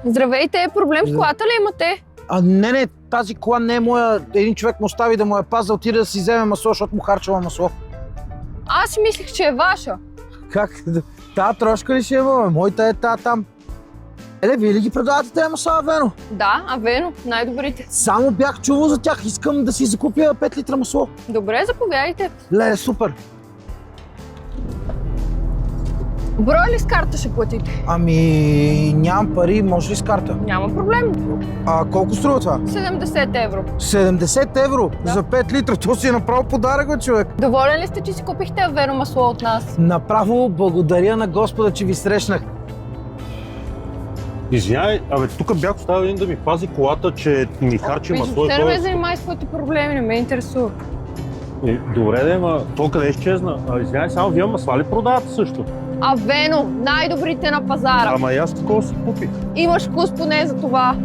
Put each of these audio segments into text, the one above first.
Здравейте, проблем с колата ли имате? Не, тази кола не е моя. Един човек му остави да му я паза, отиде да си вземе масло, защото му харчава масло. Аз си мислех, че е ваша. Как? Тая трошка ли ще има? Моята е тая там. Вие ли ги предавате тези масла, Авено? Да, Авено, най-добрите. Само бях чувал за тях. Искам да си закупя 5 литра масло. Добре, заповядайте. Супер. Броя ли с карта ще платите? Нямам пари, може ли с карта? Няма проблем. Колко струва това? 70 евро. 70 евро Да. за 5 литра. То си е направо подарък, бе, човек. Доволен ли сте, че си купихте Авено масло от нас? Направо благодаря на Господа, че ви срещнах. Извинявай, тук бях оставил един да ми пази колата, че ми харчи масло. Въобще не ме занимай с твоите проблеми, не ме интересува. Добре, ма то къде изчезна? Извинявай, само вие масла ли продавате също? Авено, най-добрите на пазара. Ама и аз такова си купих. Имаш вкус поне за това.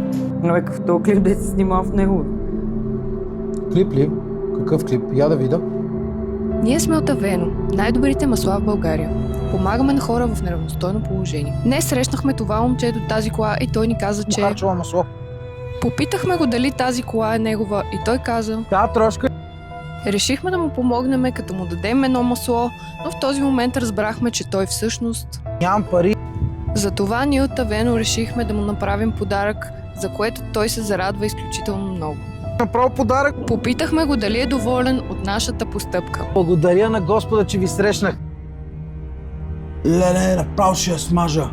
Какъв този клип, де се снимава в него? Клип ли? Какъв клип? Я да видя. Ние сме от Авено, най-добрите масла в България. Помагаме на хора в неравностойно положение. Днес срещнахме това момче до тази кола и той ни каза, че... Харчава масло. Попитахме го дали тази кола е негова и той каза... Тая трошка. Решихме да му помогнем, като му дадем едно масло, но в този момент разбрахме, че той всъщност... Нямам пари. Затова ние от Авено решихме да му направим подарък, за което той се зарадва изключително много. Направо подарък. Попитахме го дали е доволен от нашата постъпка. Благодаря на Господа, че ви срещнах. Направо ще я смажа.